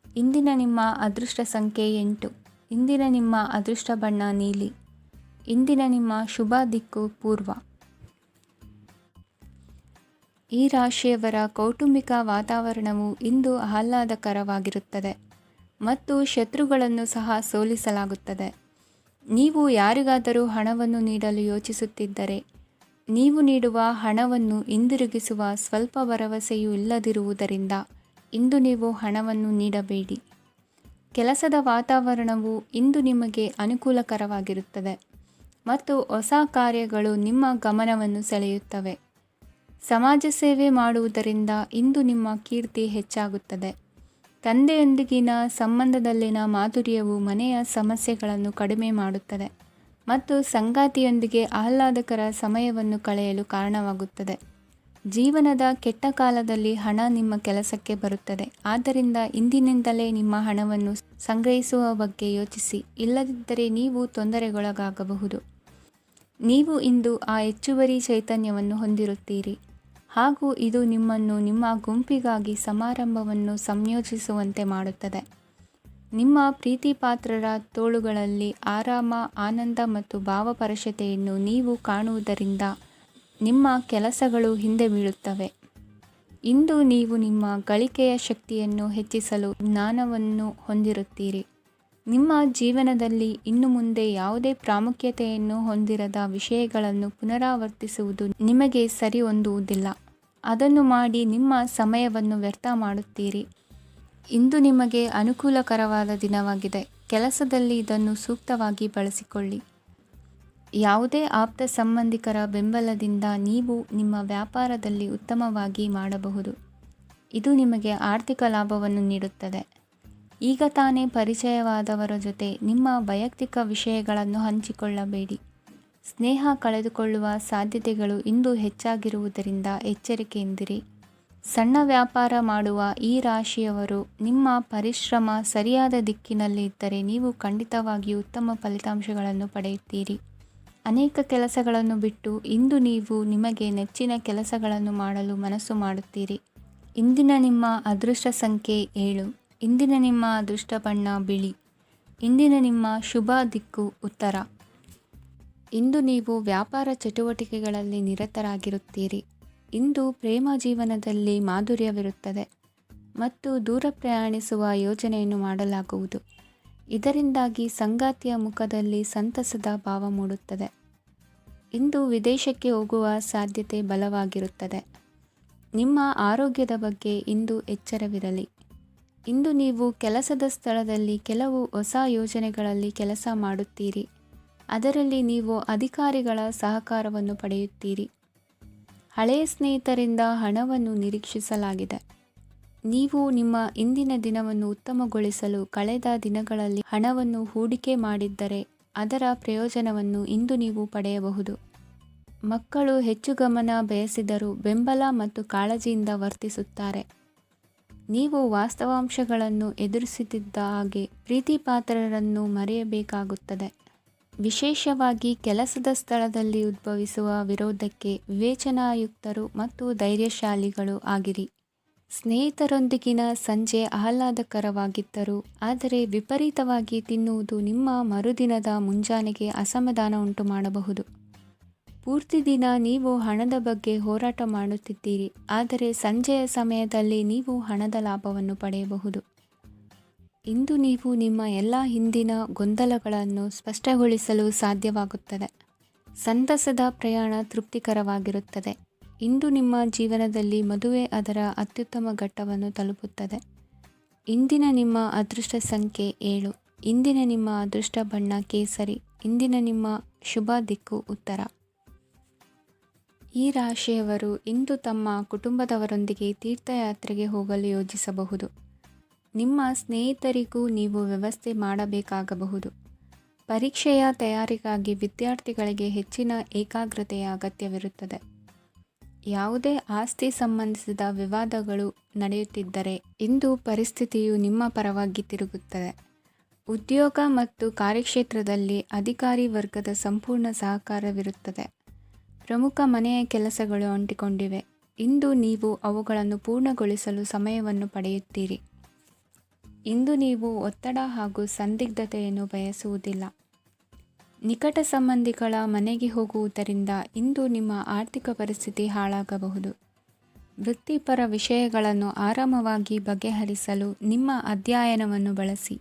ಇಂದಿನ ನಿಮ್ಮ ಅದೃಷ್ಟ ಸಂಖ್ಯೆ 8. ಇಂದಿನ ನಿಮ್ಮ ಅದೃಷ್ಟ ಬಣ್ಣ ನೀಲಿ. ಇಂದಿನ ನಿಮ್ಮ ಶುಭ ದಿಕ್ಕು ಪೂರ್ವ. ಈ ರಾಶಿಯವರ ಕೌಟುಂಬಿಕ ವಾತಾವರಣವು ಇಂದು ಆಹ್ಲಾದಕರವಾಗಿರುತ್ತದೆ ಮತ್ತು ಶತ್ರುಗಳನ್ನು ಸಹ ಸೋಲಿಸಲಾಗುತ್ತದೆ. ನೀವು ಯಾರಿಗಾದರೂ ಹಣವನ್ನು ನೀಡಲು ಯೋಚಿಸುತ್ತಿದ್ದರೆ, ನೀವು ನೀಡುವ ಹಣವನ್ನು ಹಿಂದಿರುಗಿಸುವ ಸ್ವಲ್ಪ ಭರವಸೆಯೂ ಇಲ್ಲದಿರುವುದರಿಂದ ಇಂದು ನೀವು ಹಣವನ್ನು ನೀಡಬೇಡಿ. ಕೆಲಸದ ವಾತಾವರಣವು ಇಂದು ನಿಮಗೆ ಅನುಕೂಲಕರವಾಗಿರುತ್ತದೆ ಮತ್ತು ಹೊಸ ಕಾರ್ಯಗಳು ನಿಮ್ಮ ಗಮನವನ್ನು ಸೆಳೆಯುತ್ತವೆ. ಸಮಾಜ ಸೇವೆ ಮಾಡುವುದರಿಂದ ಇಂದು ನಿಮ್ಮ ಕೀರ್ತಿ ಹೆಚ್ಚಾಗುತ್ತದೆ. ತಂದೆಯೊಂದಿಗಿನ ಸಂಬಂಧದಲ್ಲಿನ ಮಾಧುರ್ಯವು ಮನೆಯ ಸಮಸ್ಯೆಗಳನ್ನು ಕಡಿಮೆ ಮಾಡುತ್ತದೆ ಮತ್ತು ಸಂಗಾತಿಯೊಂದಿಗೆ ಆಹ್ಲಾದಕರ ಸಮಯವನ್ನು ಕಳೆಯಲು ಕಾರಣವಾಗುತ್ತದೆ. ಜೀವನದ ಕೆಟ್ಟ ಕಾಲದಲ್ಲಿ ಹಣ ನಿಮ್ಮ ಕೆಲಸಕ್ಕೆ ಬರುತ್ತದೆ. ಆದ್ದರಿಂದ ಇಂದಿನಿಂದಲೇ ನಿಮ್ಮ ಹಣವನ್ನು ಸಂಗ್ರಹಿಸುವ ಬಗ್ಗೆ ಯೋಚಿಸಿ, ಇಲ್ಲದಿದ್ದರೆ ನೀವು ತೊಂದರೆಗೊಳಗಾಗಬಹುದು. ನೀವು ಇಂದು ಆ ಹೆಚ್ಚುವರಿ ಚೈತನ್ಯವನ್ನು ಹೊಂದಿರುತ್ತೀರಿ ಹಾಗೂ ಇದು ನಿಮ್ಮನ್ನು ನಿಮ್ಮ ಗುಂಪಿಗಾಗಿ ಸಮಾರಂಭವನ್ನು ಸಂಯೋಜಿಸುವಂತೆ ಮಾಡುತ್ತದೆ. ನಿಮ್ಮ ಪ್ರೀತಿಪಾತ್ರರ ತೋಳುಗಳಲ್ಲಿ ಆರಾಮ, ಆನಂದ ಮತ್ತು ಭಾವಪರಶತೆಯನ್ನು ನೀವು ಕಾಣುವುದರಿಂದ ನಿಮ್ಮ ಕೆಲಸಗಳು ಹಿಂದೆ ಬೀಳುತ್ತವೆ. ಇಂದು ನೀವು ನಿಮ್ಮ ಗಳಿಕೆಯ ಶಕ್ತಿಯನ್ನು ಹೆಚ್ಚಿಸಲು ಜ್ಞಾನವನ್ನು ಹೊಂದಿರುತ್ತೀರಿ. ನಿಮ್ಮ ಜೀವನದಲ್ಲಿ ಇನ್ನು ಮುಂದೆ ಯಾವುದೇ ಪ್ರಾಮುಖ್ಯತೆಯನ್ನು ಹೊಂದಿರದ ವಿಷಯಗಳನ್ನು ಪುನರಾವರ್ತಿಸುವುದು ನಿಮಗೆ ಸರಿ ಹೊಂದುವುದಿಲ್ಲ. ಅದನ್ನು ಮಾಡಿ ನಿಮ್ಮ ಸಮಯವನ್ನು ವ್ಯರ್ಥ ಮಾಡುತ್ತೀರಿ. ಇಂದು ನಿಮಗೆ ಅನುಕೂಲಕರವಾದ ದಿನವಾಗಿದೆ. ಕೆಲಸದಲ್ಲಿ ಇದನ್ನು ಸೂಕ್ತವಾಗಿ ಬಳಸಿಕೊಳ್ಳಿ. ಯಾವುದೇ ಆಪ್ತ ಸಂಬಂಧಿಕರ ಬೆಂಬಲದಿಂದ ನೀವು ನಿಮ್ಮ ವ್ಯಾಪಾರದಲ್ಲಿ ಉತ್ತಮವಾಗಿ ಮಾಡಬಹುದು. ಇದು ನಿಮಗೆ ಆರ್ಥಿಕ ಲಾಭವನ್ನು ನೀಡುತ್ತದೆ. ಈಗ ತಾನೇ ಪರಿಚಯವಾದವರ ಜೊತೆ ನಿಮ್ಮ ವೈಯಕ್ತಿಕ ವಿಷಯಗಳನ್ನು ಹಂಚಿಕೊಳ್ಳಬೇಡಿ. ಸ್ನೇಹ ಕಳೆದುಕೊಳ್ಳುವ ಸಾಧ್ಯತೆಗಳು ಇಂದು ಹೆಚ್ಚಾಗಿರುವುದರಿಂದ ಎಚ್ಚರಿಕೆಯಿಂದಿರಿ. ಸಣ್ಣ ವ್ಯಾಪಾರ ಮಾಡುವ ಈ ರಾಶಿಯವರು ನಿಮ್ಮ ಪರಿಶ್ರಮ ಸರಿಯಾದ ದಿಕ್ಕಿನಲ್ಲಿ ಇದ್ದರೆ ನೀವು ಖಂಡಿತವಾಗಿಯೂ ಉತ್ತಮ ಫಲಿತಾಂಶಗಳನ್ನು ಪಡೆಯುತ್ತೀರಿ. ಅನೇಕ ಕೆಲಸಗಳನ್ನು ಬಿಟ್ಟು ಇಂದು ನೀವು ನಿಮಗೆ ನೆಚ್ಚಿನ ಕೆಲಸಗಳನ್ನು ಮಾಡಲು ಮನಸ್ಸು ಮಾಡುತ್ತೀರಿ. ಇಂದಿನ ನಿಮ್ಮ ಅದೃಷ್ಟ ಸಂಖ್ಯೆ 7. ಇಂದಿನ ನಿಮ್ಮ ಅದೃಷ್ಟ ಬಣ್ಣ ಬಿಳಿ. ಇಂದಿನ ನಿಮ್ಮ ಶುಭ ದಿಕ್ಕು ಉತ್ತರ. ಇಂದು ನೀವು ವ್ಯಾಪಾರ ಚಟುವಟಿಕೆಗಳಲ್ಲಿ ನಿರತರಾಗಿರುತ್ತೀರಿ. ಇಂದು ಪ್ರೇಮ ಜೀವನದಲ್ಲಿ ಮಾಧುರ್ಯವಿರುತ್ತದೆ ಮತ್ತು ದೂರ ಪ್ರಯಾಣಿಸುವ ಯೋಜನೆಯನ್ನು ಮಾಡಲಾಗುವುದು. ಇದರಿಂದಾಗಿ ಸಂಗಾತಿಯ ಮುಖದಲ್ಲಿ ಸಂತಸದ ಭಾವ ಮೂಡುತ್ತದೆ. ಇಂದು ವಿದೇಶಕ್ಕೆ ಹೋಗುವ ಸಾಧ್ಯತೆ ಬಲವಾಗಿರುತ್ತದೆ. ನಿಮ್ಮ ಆರೋಗ್ಯದ ಬಗ್ಗೆ ಇಂದು ಎಚ್ಚರವಿರಲಿ. ಇಂದು ನೀವು ಕೆಲಸದ ಸ್ಥಳದಲ್ಲಿ ಕೆಲವು ಹೊಸ ಯೋಜನೆಗಳಲ್ಲಿ ಕೆಲಸ ಮಾಡುತ್ತೀರಿ. ಅದರಲ್ಲಿ ನೀವು ಅಧಿಕಾರಿಗಳ ಸಹಕಾರವನ್ನು ಪಡೆಯುತ್ತೀರಿ. ಹಳೆಯ ಸ್ನೇಹಿತರಿಂದ ಹಣವನ್ನು ನಿರೀಕ್ಷಿಸಲಾಗಿದೆ. ನೀವು ನಿಮ್ಮ ಇಂದಿನ ದಿನವನ್ನು ಉತ್ತಮಗೊಳಿಸಲು ಕಳೆದ ದಿನಗಳಲ್ಲಿ ಹಣವನ್ನು ಹೂಡಿಕೆ ಮಾಡಿದ್ದರೆ ಅದರ ಪ್ರಯೋಜನವನ್ನು ಇಂದು ನೀವು ಪಡೆಯಬಹುದು. ಮಕ್ಕಳು ಹೆಚ್ಚು ಗಮನ ಬಯಸಿದರೂ ಬೆಂಬಲ ಮತ್ತು ಕಾಳಜಿಯಿಂದ ವರ್ತಿಸುತ್ತಾರೆ. ನೀವು ವಾಸ್ತವಾಂಶಗಳನ್ನು ಎದುರಿಸುತ್ತಿದ್ದ ಹಾಗೆ ಪ್ರೀತಿಪಾತ್ರರನ್ನು ಮರೆಯಬೇಕಾಗುತ್ತದೆ. ವಿಶೇಷವಾಗಿ ಕೆಲಸದ ಸ್ಥಳದಲ್ಲಿ ಉದ್ಭವಿಸುವ ವಿರೋಧಕ್ಕೆ ವಿವೇಚನಾಯುಕ್ತರು ಮತ್ತು ಧೈರ್ಯಶಾಲಿಗಳು ಆಗಿರಿ. ಸ್ನೇಹಿತರೊಂದಿಗಿನ ಸಂಜೆ ಆಹ್ಲಾದಕರವಾಗಿದ್ದರೂ ಆದರೆ ವಿಪರೀತವಾಗಿ ತಿನ್ನುವುದು ನಿಮ್ಮ ಮರುದಿನದ ಮುಂಜಾನೆಗೆ ಅಸಮಾಧಾನ ಉಂಟು ಮಾಡಬಹುದು. ಪೂರ್ತಿ ದಿನ ನೀವು ಹಣದ ಬಗ್ಗೆ ಹೋರಾಟ ಮಾಡುತ್ತಿದ್ದೀರಿ, ಆದರೆ ಸಂಜೆಯ ಸಮಯದಲ್ಲಿ ನೀವು ಹಣದ ಲಾಭವನ್ನು ಪಡೆಯಬಹುದು. ಇಂದು ನೀವು ನಿಮ್ಮ ಎಲ್ಲ ಹಿಂದಿನ ಗೊಂದಲಗಳನ್ನು ಸ್ಪಷ್ಟಗೊಳಿಸಲು ಸಾಧ್ಯವಾಗುತ್ತದೆ. ಸಂತಸದ ಪ್ರಯಾಣ ತೃಪ್ತಿಕರವಾಗಿರುತ್ತದೆ. ಇಂದು ನಿಮ್ಮ ಜೀವನದಲ್ಲಿ ಮದುವೆ ಅದರ ಅತ್ಯುತ್ತಮ ಘಟ್ಟವನ್ನು ತಲುಪುತ್ತದೆ. ಇಂದಿನ ನಿಮ್ಮ ಅದೃಷ್ಟ ಸಂಖ್ಯೆ 7. ಇಂದಿನ ನಿಮ್ಮ ಅದೃಷ್ಟ ಬಣ್ಣ ಕೇಸರಿ. ಇಂದಿನ ನಿಮ್ಮ ಶುಭ ದಿಕ್ಕು ಉತ್ತರ. ಈ ರಾಶಿಯವರು ಇಂದು ತಮ್ಮ ಕುಟುಂಬದವರೊಂದಿಗೆ ತೀರ್ಥಯಾತ್ರೆಗೆ ಹೋಗಲು ಯೋಜಿಸಬಹುದು. ನಿಮ್ಮ ಸ್ನೇಹಿತರಿಗೂ ನೀವು ವ್ಯವಸ್ಥೆ ಮಾಡಬೇಕಾಗಬಹುದು. ಪರೀಕ್ಷೆಯ ತಯಾರಿಗಾಗಿ ವಿದ್ಯಾರ್ಥಿಗಳಿಗೆ ಹೆಚ್ಚಿನ ಏಕಾಗ್ರತೆಯ ಅಗತ್ಯವಿರುತ್ತದೆ. ಯಾವುದೇ ಆಸ್ತಿ ಸಂಬಂಧಿಸಿದ ವಿವಾದಗಳು ನಡೆಯುತ್ತಿದ್ದರೆ ಇಂದು ಪರಿಸ್ಥಿತಿಯು ನಿಮ್ಮ ಪರವಾಗಿ ತಿರುಗುತ್ತದೆ. ಉದ್ಯೋಗ ಮತ್ತು ಕಾರ್ಯಕ್ಷೇತ್ರದಲ್ಲಿ ಅಧಿಕಾರಿ ವರ್ಗದ ಸಂಪೂರ್ಣ ಸಹಕಾರವಿರುತ್ತದೆ. ಪ್ರಮುಖ ಮನೆಯ ಕೆಲಸಗಳು ಅಂಟಿಕೊಂಡಿವೆ. ಇಂದು ನೀವು ಅವುಗಳನ್ನು ಪೂರ್ಣಗೊಳಿಸಲು ಸಮಯವನ್ನು ಪಡೆಯುತ್ತೀರಿ. ಇಂದು ನೀವು ಒತ್ತಡ ಹಾಗೂ ಸಂದಿಗ್ಧತೆಯನ್ನು ಬಯಸುವುದಿಲ್ಲ. ನಿಕಟ ಸಂಬಂಧಿಗಳ ಮನೆಗೆ ಹೋಗುವುದರಿಂದ ಇಂದು ನಿಮ್ಮ ಆರ್ಥಿಕ ಪರಿಸ್ಥಿತಿ ಹಾಳಾಗಬಹುದು. ವೃತ್ತಿಪರ ವಿಷಯಗಳನ್ನು ಆರಾಮವಾಗಿ ಬಗೆಹರಿಸಲು ನಿಮ್ಮ ಅಧ್ಯಯನವನ್ನು ಬಳಸಿ.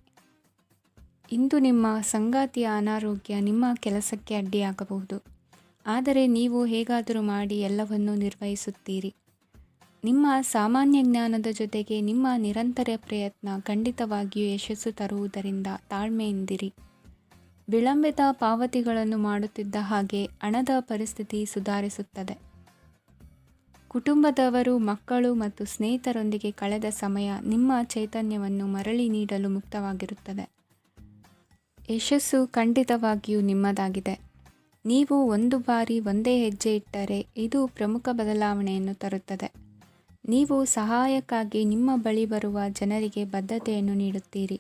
ಇಂದು ನಿಮ್ಮ ಸಂಗಾತಿಯ ಅನಾರೋಗ್ಯ ನಿಮ್ಮ ಕೆಲಸಕ್ಕೆ ಅಡ್ಡಿಯಾಗಬಹುದು, ಆದರೆ ನೀವು ಹೇಗಾದರೂ ಮಾಡಿ ಎಲ್ಲವನ್ನೂ ನಿರ್ವಹಿಸುತ್ತೀರಿ. ನಿಮ್ಮ ಸಾಮಾನ್ಯ ಜ್ಞಾನದ ಜೊತೆಗೆ ನಿಮ್ಮ ನಿರಂತರ ಪ್ರಯತ್ನ ಖಂಡಿತವಾಗಿಯೂ ಯಶಸ್ಸು ತರುವುದರಿಂದ ತಾಳ್ಮೆಯಿಂದಿರಿ. ವಿಳಂಬಿತ ಪಾವತಿಗಳನ್ನು ಮಾಡುತ್ತಿದ್ದ ಹಾಗೆ ಹಣದ ಪರಿಸ್ಥಿತಿ ಸುಧಾರಿಸುತ್ತದೆ. ಕುಟುಂಬದವರು, ಮಕ್ಕಳು ಮತ್ತು ಸ್ನೇಹಿತರೊಂದಿಗೆ ಕಳೆದ ಸಮಯ ನಿಮ್ಮ ಚೈತನ್ಯವನ್ನು ಮರಳಿ ನೀಡಲು ಮುಕ್ತವಾಗಿರುತ್ತದೆ. ಯಶಸ್ಸು ಖಂಡಿತವಾಗಿಯೂ ನಿಮ್ಮದಾಗಿದೆ. ನೀವು ಒಂದು ಬಾರಿ ಒಂದೇ ಹೆಜ್ಜೆ ಇಟ್ಟರೆ ಇದು ಪ್ರಮುಖ ಬದಲಾವಣೆಯನ್ನು ತರುತ್ತದೆ. ನೀವು ಸಹಾಯಕ್ಕಾಗಿ ನಿಮ್ಮ ಬಳಿ ಬರುವ ಜನರಿಗೆ ಬದ್ಧತೆಯನ್ನು ನೀಡುತ್ತೀರಿ.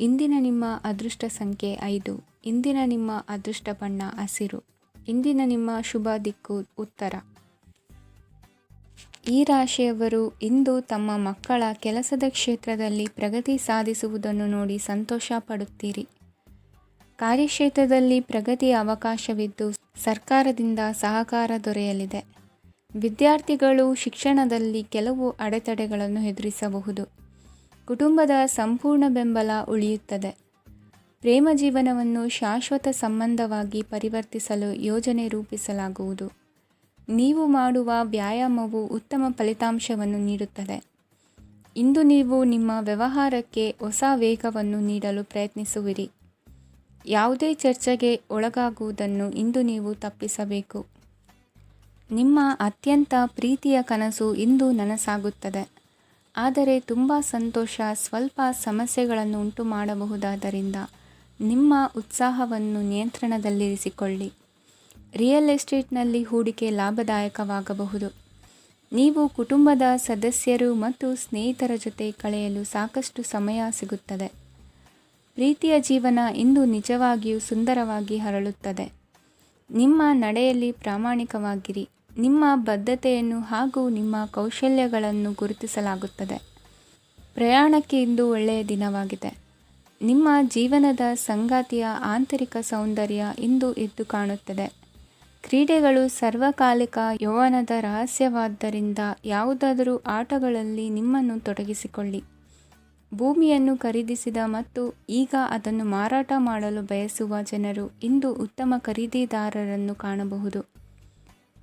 ಇಂದಿನ ನಿಮ್ಮ ಅದೃಷ್ಟ ಸಂಖ್ಯೆ 5. ಇಂದಿನ ನಿಮ್ಮ ಅದೃಷ್ಟ ಬಣ್ಣ ಹಸಿರು. ಇಂದಿನ ನಿಮ್ಮ ಶುಭ ದಿಕ್ಕು ಉತ್ತರ. ಈ ರಾಶಿಯವರು ಇಂದು ತಮ್ಮ ಮಕ್ಕಳ ಕೆಲಸದ ಕ್ಷೇತ್ರದಲ್ಲಿ ಪ್ರಗತಿ ಸಾಧಿಸುವುದನ್ನು ನೋಡಿ ಸಂತೋಷ ಪಡುತ್ತೀರಿ. ಕಾರ್ಯಕ್ಷೇತ್ರದಲ್ಲಿ ಪ್ರಗತಿಯ ಅವಕಾಶವಿದ್ದು ಸರ್ಕಾರದಿಂದ ಸಹಕಾರ ದೊರೆಯಲಿದೆ. ವಿದ್ಯಾರ್ಥಿಗಳು ಶಿಕ್ಷಣದಲ್ಲಿ ಕೆಲವು ಅಡೆತಡೆಗಳನ್ನು ಎದುರಿಸಬಹುದು. ಕುಟುಂಬದ ಸಂಪೂರ್ಣ ಬೆಂಬಲ ಉಳಿಯುತ್ತದೆ. ಪ್ರೇಮ ಜೀವನವನ್ನು ಶಾಶ್ವತ ಸಂಬಂಧವಾಗಿ ಪರಿವರ್ತಿಸಲು ಯೋಜನೆ ರೂಪಿಸಲಾಗುವುದು. ನೀವು ಮಾಡುವ ವ್ಯಾಯಾಮವು ಉತ್ತಮ ಫಲಿತಾಂಶವನ್ನು ನೀಡುತ್ತದೆ. ಇಂದು ನೀವು ನಿಮ್ಮ ವ್ಯವಹಾರಕ್ಕೆ ಹೊಸ ವೇಗವನ್ನು ನೀಡಲು ಪ್ರಯತ್ನಿಸುವಿರಿ. ಯಾವುದೇ ಚರ್ಚೆಗೆ ಒಳಗಾಗುವುದನ್ನು ಇಂದು ನೀವು ತಪ್ಪಿಸಬೇಕು. ನಿಮ್ಮ ಅತ್ಯಂತ ಪ್ರೀತಿಯ ಕನಸು ಇಂದು ನನಸಾಗುತ್ತದೆ. ಆದರೆ ತುಂಬ ಸಂತೋಷ ಸ್ವಲ್ಪ ಸಮಸ್ಯೆಗಳನ್ನು ಉಂಟು ಮಾಡಬಹುದಾದ್ದರಿಂದ ನಿಮ್ಮ ಉತ್ಸಾಹವನ್ನು ನಿಯಂತ್ರಣದಲ್ಲಿರಿಸಿಕೊಳ್ಳಿ. ರಿಯಲ್ ಎಸ್ಟೇಟ್ನಲ್ಲಿ ಹೂಡಿಕೆ ಲಾಭದಾಯಕವಾಗಬಹುದು. ನೀವು ಕುಟುಂಬದ ಸದಸ್ಯರು ಮತ್ತು ಸ್ನೇಹಿತರ ಜೊತೆ ಕಳೆಯಲು ಸಾಕಷ್ಟು ಸಮಯ ಸಿಗುತ್ತದೆ. ಪ್ರೀತಿಯ ಜೀವನ ಇಂದು ನಿಜವಾಗಿಯೂ ಸುಂದರವಾಗಿ ಹರಳುತ್ತದೆ. ನಿಮ್ಮ ನಡೆಯಲ್ಲಿ ಪ್ರಾಮಾಣಿಕವಾಗಿರಿ. ನಿಮ್ಮ ಬದ್ಧತೆಯನ್ನು ಹಾಗೂ ನಿಮ್ಮ ಕೌಶಲ್ಯಗಳನ್ನು ಗುರುತಿಸಲಾಗುತ್ತದೆ. ಪ್ರಯಾಣಕ್ಕೆ ಇಂದು ಒಳ್ಳೆಯ ದಿನವಾಗಿದೆ. ನಿಮ್ಮ ಜೀವನದ ಸಂಗಾತಿಯ ಆಂತರಿಕ ಸೌಂದರ್ಯ ಇಂದು ಎದ್ದು ಕಾಣುತ್ತದೆ. ಕ್ರೀಡೆಗಳು ಸರ್ವಕಾಲಿಕ ಯೌವನದ ರಹಸ್ಯವಾದ್ದರಿಂದ ಯಾವುದಾದರೂ ಆಟಗಳಲ್ಲಿ ನಿಮ್ಮನ್ನು ತೊಡಗಿಸಿಕೊಳ್ಳಿ. ಭೂಮಿಯನ್ನು ಖರೀದಿಸಿದ ಮತ್ತು ಈಗ ಅದನ್ನು ಮಾರಾಟ ಮಾಡಲು ಬಯಸುವ ಜನರು ಇಂದು ಉತ್ತಮ ಖರೀದಿದಾರರನ್ನು ಕಾಣಬಹುದು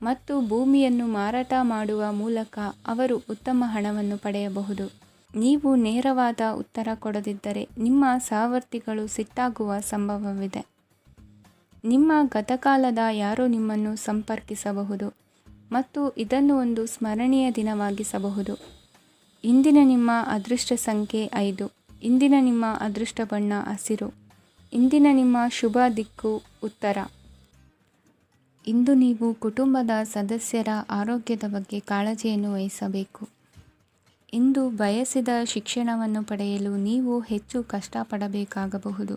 ಮತ್ತು ಭೂಮಿಯನ್ನು ಮಾರಾಟ ಮಾಡುವ ಮೂಲಕ ಅವರು ಉತ್ತಮ ಹಣವನ್ನು ಪಡೆಯಬಹುದು. ನೀವು ನೇರವಾದ ಉತ್ತರ ಕೊಡದಿದ್ದರೆ ನಿಮ್ಮ ಸಹವರ್ತಿಗಳು ಸಿಟ್ಟಾಗುವ ಸಂಭವವಿದೆ. ನಿಮ್ಮ ಗತಕಾಲದ ಯಾರೋ ನಿಮ್ಮನ್ನು ಸಂಪರ್ಕಿಸಬಹುದು ಮತ್ತು ಇದನ್ನು ಒಂದು ಸ್ಮರಣೀಯ ದಿನವಾಗಿಸಬಹುದು. ಇಂದಿನ ನಿಮ್ಮ ಅದೃಷ್ಟ ಸಂಖ್ಯೆ 5. ಇಂದಿನ ನಿಮ್ಮ ಅದೃಷ್ಟ ಬಣ್ಣ ಹಸಿರು. ಇಂದಿನ ನಿಮ್ಮ ಶುಭ ದಿಕ್ಕು ಉತ್ತರ. ಇಂದು ನೀವು ಕುಟುಂಬದ ಸದಸ್ಯರ ಆರೋಗ್ಯದ ಬಗ್ಗೆ ಕಾಳಜಿಯನ್ನು ವಹಿಸಬೇಕು. ಇಂದು ಬಯಸಿದ ಶಿಕ್ಷಣವನ್ನು ಪಡೆಯಲು ನೀವು ಹೆಚ್ಚು ಕಷ್ಟಪಡಬೇಕಾಗಬಹುದು.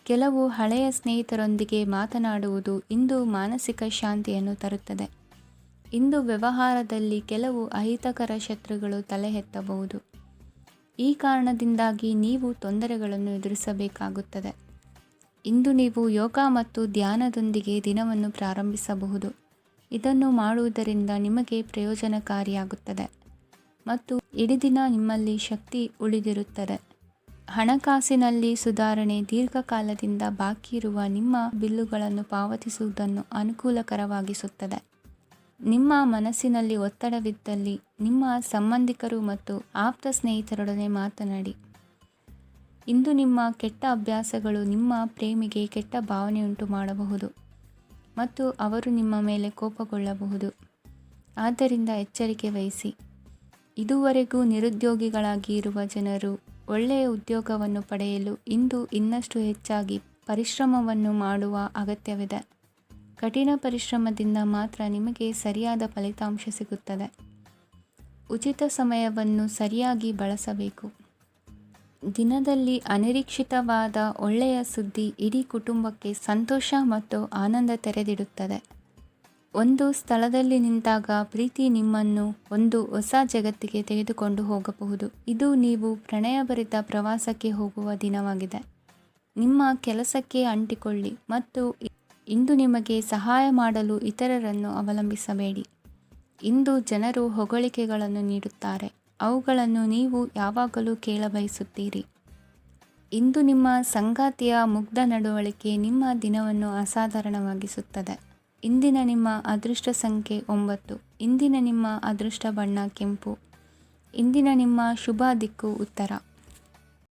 ಕೆಲವು ಹಳೆಯ ಸ್ನೇಹಿತರೊಂದಿಗೆ ಮಾತನಾಡುವುದು ಇಂದು ಮಾನಸಿಕ ಶಾಂತಿಯನ್ನು ತರುತ್ತದೆ. ಇಂದು ವ್ಯವಹಾರದಲ್ಲಿ ಕೆಲವು ಅಹಿತಕರ ಶತ್ರುಗಳು ತಲೆ ಎತ್ತಬಹುದು. ಈ ಕಾರಣದಿಂದಾಗಿ ನೀವು ತೊಂದರೆಗಳನ್ನು ಎದುರಿಸಬೇಕಾಗುತ್ತದೆ. ಇಂದು ನೀವು ಯೋಗ ಮತ್ತು ಧ್ಯಾನದೊಂದಿಗೆ ದಿನವನ್ನು ಪ್ರಾರಂಭಿಸಬಹುದು. ಇದನ್ನು ಮಾಡುವುದರಿಂದ ನಿಮಗೆ ಪ್ರಯೋಜನಕಾರಿಯಾಗುತ್ತದೆ ಮತ್ತು ಇಡೀ ದಿನ ನಿಮ್ಮಲ್ಲಿ ಶಕ್ತಿ ಉಳಿದಿರುತ್ತದೆ. ಹಣಕಾಸಿನಲ್ಲಿ ಸುಧಾರಣೆ ದೀರ್ಘಕಾಲದಿಂದ ಬಾಕಿ ಇರುವ ನಿಮ್ಮ ಬಿಲ್ಲುಗಳನ್ನು ಪಾವತಿಸುವುದನ್ನು ಅನುಕೂಲಕರವಾಗಿಸುತ್ತದೆ. ನಿಮ್ಮ ಮನಸ್ಸಿನಲ್ಲಿ ಒತ್ತಡವಿದ್ದಲ್ಲಿ ನಿಮ್ಮ ಸಂಬಂಧಿಕರು ಮತ್ತು ಆಪ್ತ ಸ್ನೇಹಿತರೊಡನೆ ಮಾತನಾಡಿ. ಇಂದು ನಿಮ್ಮ ಕೆಟ್ಟ ಅಭ್ಯಾಸಗಳು ನಿಮ್ಮ ಪ್ರೇಮಿಗೆ ಕೆಟ್ಟ ಭಾವನೆಯುಂಟು ಮಾಡಬಹುದು ಮತ್ತು ಅವರು ನಿಮ್ಮ ಮೇಲೆ ಕೋಪಗೊಳ್ಳಬಹುದು. ಆದ್ದರಿಂದ ಎಚ್ಚರಿಕೆ ವಹಿಸಿ. ಇದುವರೆಗೂ ನಿರುದ್ಯೋಗಿಗಳಾಗಿ ಇರುವ ಜನರು ಒಳ್ಳೆಯ ಉದ್ಯೋಗವನ್ನು ಪಡೆಯಲು ಇಂದು ಇನ್ನಷ್ಟು ಹೆಚ್ಚಾಗಿ ಪರಿಶ್ರಮವನ್ನು ಮಾಡುವ ಅಗತ್ಯವಿದೆ. ಕಠಿಣ ಪರಿಶ್ರಮದಿಂದ ಮಾತ್ರ ನಿಮಗೆ ಸರಿಯಾದ ಫಲಿತಾಂಶ ಸಿಗುತ್ತದೆ. ಉಚಿತ ಸಮಯವನ್ನು ಸರಿಯಾಗಿ ಬಳಸಬೇಕು. ದಿನದಲ್ಲಿ ಅನಿರೀಕ್ಷಿತವಾದ ಒಳ್ಳೆಯ ಸುದ್ದಿ ಇಡೀ ಕುಟುಂಬಕ್ಕೆ ಸಂತೋಷ ಮತ್ತು ಆನಂದ ತೆರೆದಿಡುತ್ತದೆ. ಒಂದು ಸ್ಥಳದಲ್ಲಿ ನಿಂತಾಗ ಪ್ರೀತಿ ನಿಮ್ಮನ್ನು ಒಂದು ಹೊಸ ಜಗತ್ತಿಗೆ ತೆಗೆದುಕೊಂಡು ಹೋಗಬಹುದು. ಇದು ನೀವು ಪ್ರಣಯಭರಿತ ಪ್ರವಾಸಕ್ಕೆ ಹೋಗುವ ದಿನವಾಗಿದೆ. ನಿಮ್ಮ ಕೆಲಸಕ್ಕೆ ಅಂಟಿಕೊಳ್ಳಿ ಮತ್ತು ಇಂದು ನಿಮಗೆ ಸಹಾಯ ಮಾಡಲು ಇತರರನ್ನು ಅವಲಂಬಿಸಬೇಡಿ. ಇಂದು ಜನರು ಹೊಗಳಿಕೆಗಳನ್ನು ನೀಡುತ್ತಾರೆ, ಅವುಗಳನ್ನು ನೀವು ಯಾವಾಗಲೂ ಕೇಳಬಯಸುತ್ತೀರಿ. ಇಂದು ನಿಮ್ಮ ಸಂಗಾತಿಯ ಮುಗ್ಧ ನಡವಳಿಕೆ ನಿಮ್ಮ ದಿನವನ್ನು ಅಸಾಧಾರಣವಾಗಿಸುತ್ತದೆ. ಇಂದಿನ ನಿಮ್ಮ ಅದೃಷ್ಟ ಸಂಖ್ಯೆ 9. ಇಂದಿನ ನಿಮ್ಮ ಅದೃಷ್ಟ ಬಣ್ಣ ಕೆಂಪು. ಇಂದಿನ ನಿಮ್ಮ ಶುಭ ದಿಕ್ಕು ಉತ್ತರ.